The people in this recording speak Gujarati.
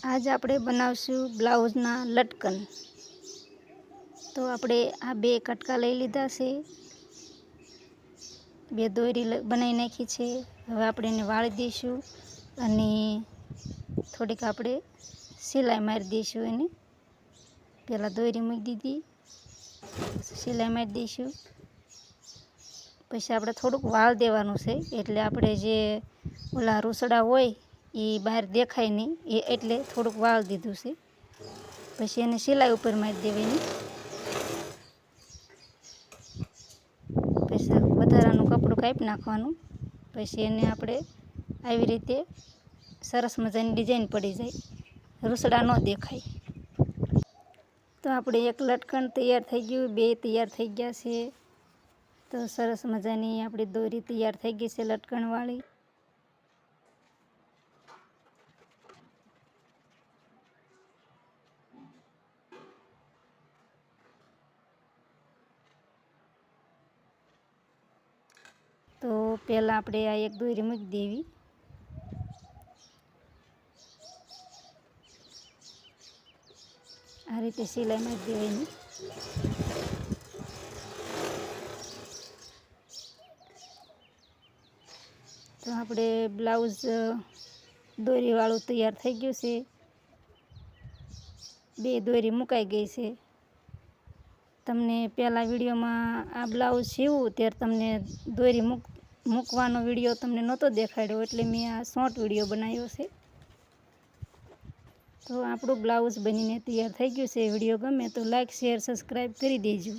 आज આપણે બનાવશું બ્લાઉઝના લટકન। તો આપણે આ બે કટકા લઈ લીધા છે, બે દોરી બનાવી નાખી છે। હવે આપણે એને વાળી દઈશું અને થોડીક આપણે સિલાઈ મારી દઈશું। એને પહેલાં દોરી મૂકી દીધી, સિલાઈ મારી દઈશું। પછી આપણે થોડુંક વાળ દેવાનું છે, એટલે આપણે જે ઓલા રૂસડા હોય એ બહાર દેખાય નહીં, એટલે થોડુંક વાળ દીધું છે। પછી એને સિલાઈ ઉપર મારી દેવાની। પછી વધારાનું કપડું કાપી નાખવાનું। પછી એને આપણે આવી રીતે સરસ મજાની ડિઝાઇન પડી જાય, રૂસડા ન દેખાય। તો આપણે એક લટકણ તૈયાર થઈ ગયું, બે તૈયાર થઈ ગયા છે। તો સરસ મજાની આપણી દોરી તૈયાર થઈ ગઈ છે લટકણવાળી। તો પહેલાં આપણે આ એક દોરી મૂકી દેવી, આ રીતે સિલાઈ મારી દેવાની। તો આપણે બ્લાઉઝ દોરીવાળું તૈયાર થઈ ગયું છે, બે દોરી મુકાઈ ગઈ છે। તમને પહેલાં વિડીયોમાં આ બ્લાઉઝ સીવું ત્યારે તમને દોરી મૂકવાનો વિડીયો તમને નહોતો દેખાડ્યો, એટલે મેં આ શોર્ટ વિડીયો બનાવ્યો છે। તો આપણું બ્લાઉઝ બનીને તૈયાર થઈ ગયું છે। વિડીયો ગમે તો લાઈક, શેર, સબસ્ક્રાઈબ કરી દેજો।